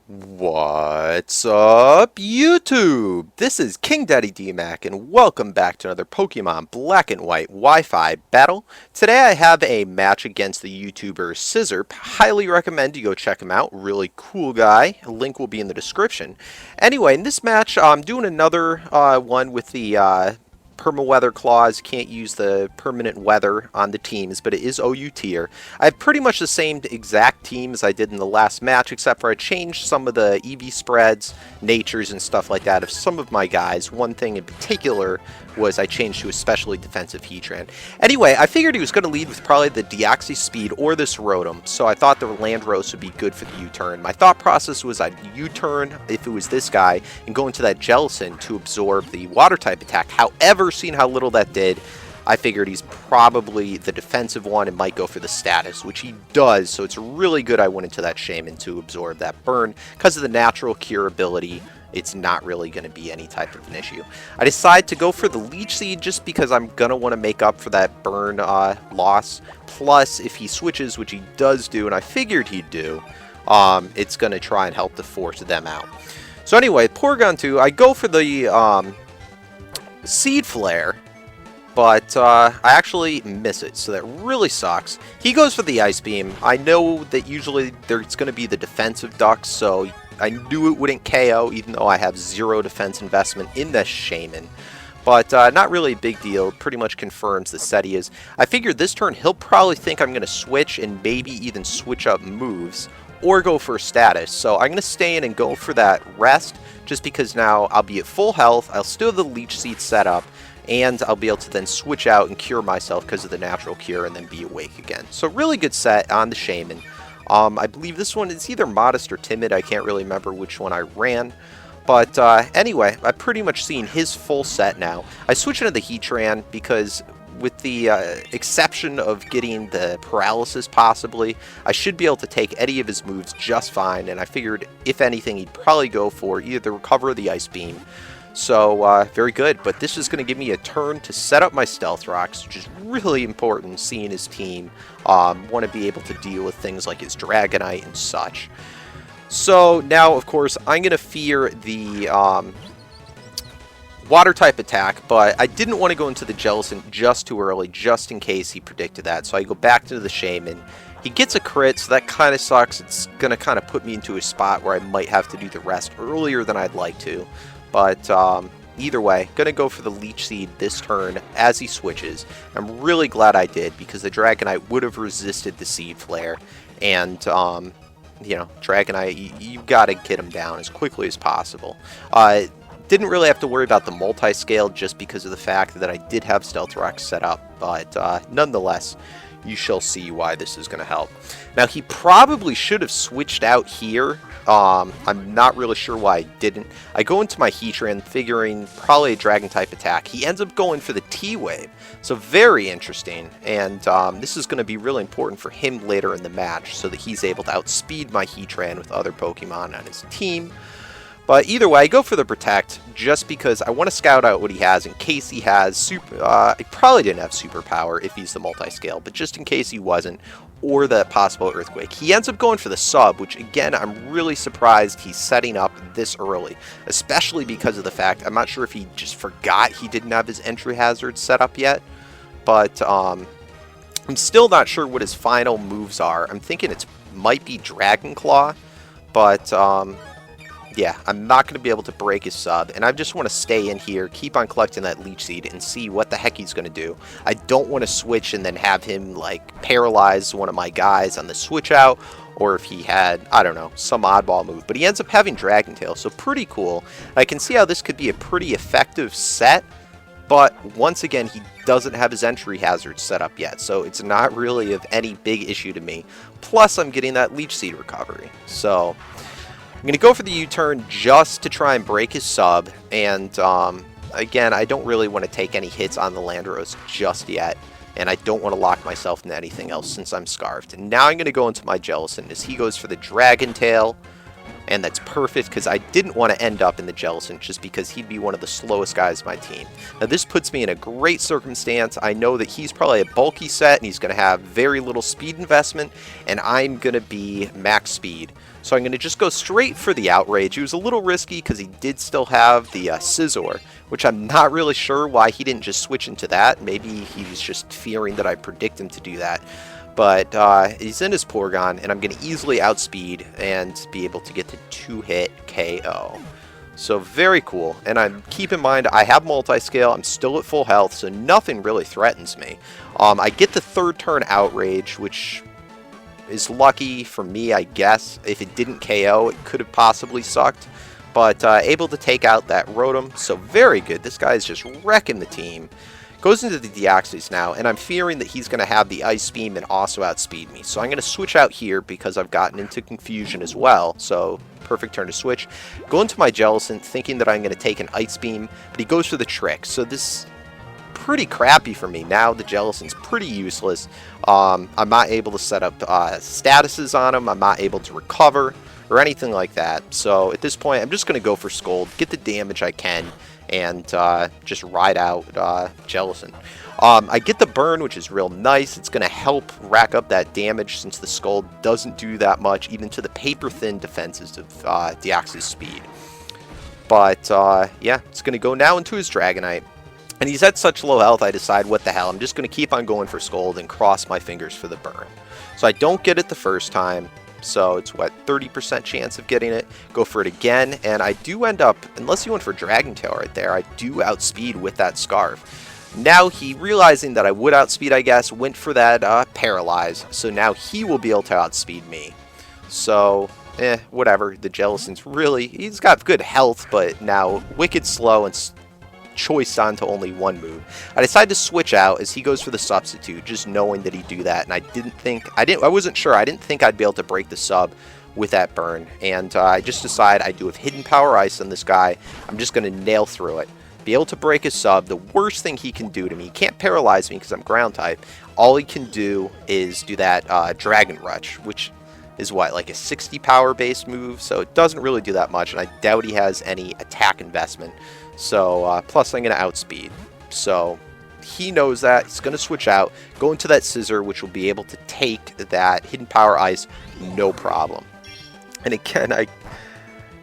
What's up, YouTube? This is KingDaddyDMAC, and welcome back to another Pokemon Black and White Wi-Fi battle. Today I have a match against the YouTuber SiZZirP. Highly recommend you go check him out. Really cool guy. A link will be in the description. Anyway, in this match, I'm doing another one with the perma weather clause. Can't use the permanent weather on the teams, but it is OU tier. I have pretty much the same exact team as I did in the last match, except for I changed some of the EV spreads, natures, and stuff like that of some of my guys. One thing in particular was I changed to a specially defensive Heatran. Anyway, I figured he was going to lead with probably the deoxys speed or this Rotom, so I thought the Landros would be good for the U-turn. My thought process was I'd U-turn if it was this guy and go into that Jellicent to absorb the water type attack. However, seeing how little that did, I figured he's probably the defensive one and might go for the status, which he does, so it's really good I went into that Shaman to absorb that burn. Because of the natural cure ability, it's not really going to be any type of an issue. I decide to go for the Leech Seed just because I'm going to want to make up for that burn loss. Plus, if he switches, which he does do, and I figured he'd do, it's going to try and help to force them out. So anyway, Porygon 2, I go for the Seed Flare, but I actually miss it, so that really sucks. He goes for the Ice Beam. I know that usually there's going to be the defensive ducks, so I knew it wouldn't KO, even though I have 0 defense investment in the Shaman. But not really a big deal. Pretty much confirms the set he is. I figured this turn he'll probably think I'm going to switch and maybe even switch up moves or go for a status. So I'm going to stay in and go for that rest just because now I'll be at full health. I'll still have the Leech Seed set up, and I'll be able to then switch out and cure myself because of the natural cure and then be awake again. So really good set on the Shaman. I believe this one is either Modest or Timid. I can't really remember which one I ran. But anyway, I've pretty much seen his full set now. I switched into the Heatran because with the exception of getting the paralysis possibly, I should be able to take any of his moves just fine. And I figured if anything, he'd probably go for either the Recover or the Ice Beam. So, very good, but this is going to give me a turn to set up my Stealth Rocks, which is really important, seeing his team want to be able to deal with things like his Dragonite and such. So, now, of course, I'm going to fear the Water-type attack, but I didn't want to go into the Jellicent just too early, just in case he predicted that. So I go back to the Shaman. He gets a crit, so that kind of sucks. It's going to kind of put me into a spot where I might have to do the rest earlier than I'd like to. But either way, going to go for the Leech Seed this turn as he switches. I'm really glad I did because the Dragonite would have resisted the Seed Flare. And, you know, Dragonite, you got to get him down as quickly as possible. Didn't really have to worry about the multi-scale just because of the fact that I did have Stealth Rock set up. But nonetheless, you shall see why this is going to help. Now, he probably should have switched out here. I'm not really sure why I didn't. I go into my Heatran figuring probably a Dragon-type attack. He ends up going for the T-Wave. So very interesting. And this is going to be really important for him later in the match so that he's able to outspeed my Heatran with other Pokemon on his team. But either way, I go for the Protect just because I want to scout out what he has in case he has super... he probably didn't have Superpower if he's the multi-scale, but just in case he wasn't, or the possible Earthquake. He ends up going for the Sub, which again, I'm really surprised he's setting up this early, especially because of the fact, I'm not sure if he just forgot he didn't have his entry hazard set up yet, but I'm still not sure what his final moves are. I'm thinking it might be Dragon Claw, but... yeah, I'm not going to be able to break his sub, and I just want to stay in here, keep on collecting that Leech Seed, and see what the heck he's going to do. I don't want to switch and then have him, like, paralyze one of my guys on the switch out, or if he had, I don't know, some oddball move. But he ends up having Dragon Tail, so pretty cool. I can see how this could be a pretty effective set, but once again, he doesn't have his entry hazard set up yet, so it's not really of any big issue to me. Plus, I'm getting that Leech Seed recovery, so... I'm going to go for the U-turn just to try and break his sub, and again, I don't really want to take any hits on the Landros just yet, and I don't want to lock myself into anything else since I'm Scarfed. And now I'm going to go into my Jellicent as he goes for the Dragon Tail, And that's perfect because I didn't want to end up in the Jellicent just because he'd be one of the slowest guys in my team. Now this puts me in a great circumstance. I know that he's probably a bulky set and he's going to have very little speed investment, and I'm going to be max speed. So I'm going to just go straight for the Outrage. It was a little risky because he did still have the SiZZirP, which I'm not really sure why he didn't just switch into that. Maybe he was just fearing that I predict him to do that. But he's in his Porygon, and I'm going to easily outspeed and be able to get the 2-hit KO. So very cool. And keep in mind, I have multi-scale. I'm still at full health, so nothing really threatens me. I get the third turn Outrage, which is lucky for me, I guess. If it didn't KO, it could have possibly sucked. But able to take out that Rotom, so very good. This guy is just wrecking the team. Goes into the deoxys now, and I'm fearing that he's going to have the Ice Beam and also outspeed me. So I'm going to switch out here because I've gotten into confusion as well. So perfect turn to switch. Go into my Jellicent thinking that I'm going to take an Ice Beam, but he goes for the Trick. So this is pretty crappy for me. Now the Jellicent's pretty useless. I'm not able to set up statuses on him. I'm not able to recover or anything like that. So at this point, I'm just going to go for Scold, get the damage I can, and just ride out Jellicent. I get the burn, which is real nice. It's going to help rack up that damage since the Scold doesn't do that much, even to the paper-thin defenses of deoxys speed. But yeah, it's going to go now into his Dragonite. And he's at such low health, I decide, what the hell, I'm just going to keep on going for Scold and cross my fingers for the burn. So I don't get it the first time. So it's, what, 30% chance of getting it. Go for it again, and I do end up, unless he went for Dragon Tail right there, I do outspeed with that Scarf. Now he, realizing that I would outspeed, I guess, went for that Paralyze. So now he will be able to outspeed me. So, whatever. The Jellicent's really, he's got good health, but now wicked slow and choice onto only one move. I decided to switch out as he goes for the substitute, just knowing that he'd do that, and I wasn't sure. I didn't think I'd be able to break the sub with that burn, and I just decided I do have Hidden Power Ice on this guy. I'm just going to nail through it, be able to break his sub. The worst thing he can do to me, he can't paralyze me because I'm ground type. All he can do is do that Dragon Rush, which is what, like a 60 power based move, so it doesn't really do that much, and I doubt he has any attack investment. So, plus I'm going to outspeed. So, he knows that. He's going to switch out, go into that Scissor, which will be able to take that Hidden Power Ice, no problem. And again,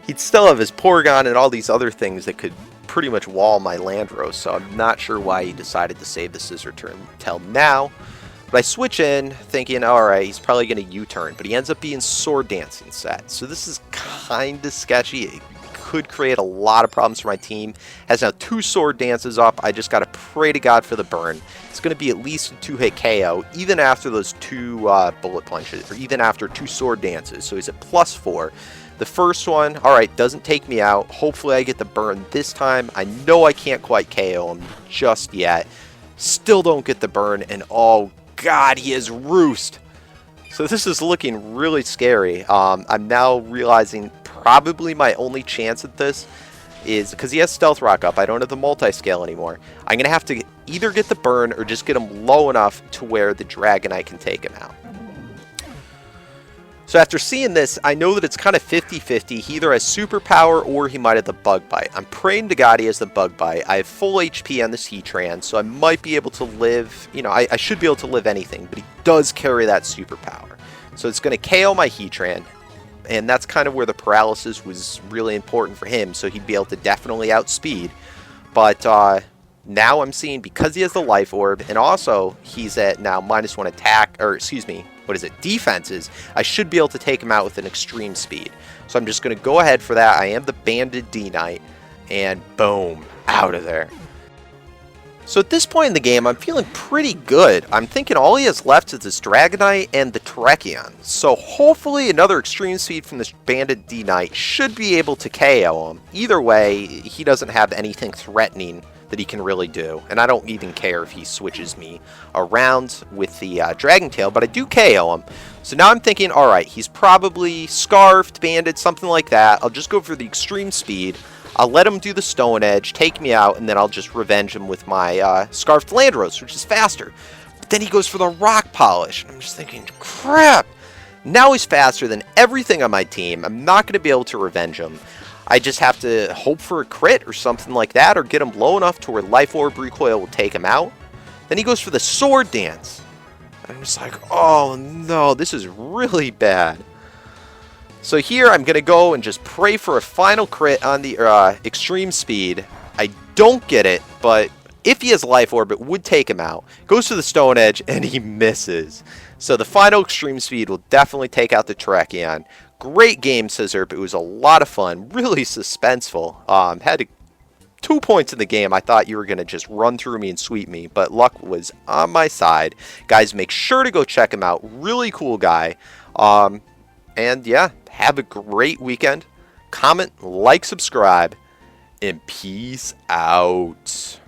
he'd still have his Porygon and all these other things that could pretty much wall my Landros, so I'm not sure why he decided to save the Scissor turn till now. But I switch in, thinking, alright, he's probably going to U-turn, but he ends up being Sword Dance instead. So this is kind of sketchy. It could create a lot of problems for my team. Has now 2 Sword Dances up. I just got to pray to God for the burn. It's going to be at least a 2-hit KO, even after those 2 Bullet Punches, or even after 2 Sword Dances. So he's at +4. The first one, alright, doesn't take me out. Hopefully I get the burn this time. I know I can't quite KO him just yet. Still don't get the burn, and oh God, he is Roost. So this is looking really scary. I'm now realizing probably my only chance at this is, because he has Stealth Rock up, I don't have the multi-scale anymore. I'm going to have to either get the burn or just get him low enough to where the Dragonite can take him out. So after seeing this, I know that it's kind of 50-50. He either has Superpower or he might have the Bug Bite. I'm praying to God he has the Bug Bite. I have full HP on this Heatran, so I might be able to live, you know, I should be able to live anything, but he does carry that Superpower. So it's going to KO my Heatran, and that's kind of where the paralysis was really important for him, so he'd be able to definitely outspeed. But now I'm seeing, because he has the Life Orb, and also he's at now -1 attack, or excuse me, what is it, defenses, I should be able to take him out with an extreme speed. So I'm just going to go ahead for that. I am the Banded D-Knight, and boom, out of there. So at this point in the game, I'm feeling pretty good. I'm thinking all he has left is this Dragonite and the Terrakion. So hopefully another extreme speed from this Banded D-Knight should be able to KO him. Either way, he doesn't have anything threatening that he can really do. And I don't even care if he switches me around with the Dragon Tail, but I do KO him. So now I'm thinking, alright, he's probably Scarfed, Banded, something like that. I'll just go for the extreme speed. I'll let him do the Stone Edge, take me out, and then I'll just revenge him with my Scarfed Landros, which is faster. But then he goes for the Rock Polish, and I'm just thinking, crap! Now he's faster than everything on my team. I'm not going to be able to revenge him. I just have to hope for a crit or something like that, or get him low enough to where Life Orb recoil will take him out. Then he goes for the sword dance. I'm just like, oh no, this is really bad. So here I'm going to go and just pray for a final crit on the extreme speed. I don't get it, but if he has Life Orb, it would take him out. Goes to the Stone Edge, and he misses. So the final extreme speed will definitely take out the terrakion. Great game, SiZZirP. It was a lot of fun, really suspenseful. Had 2 points in the game. I thought you were going to just run through me and sweep me, but luck was on my side. Guys, make sure to go check him out. Really cool guy. And yeah, have a great weekend. Comment, like, subscribe, and peace out.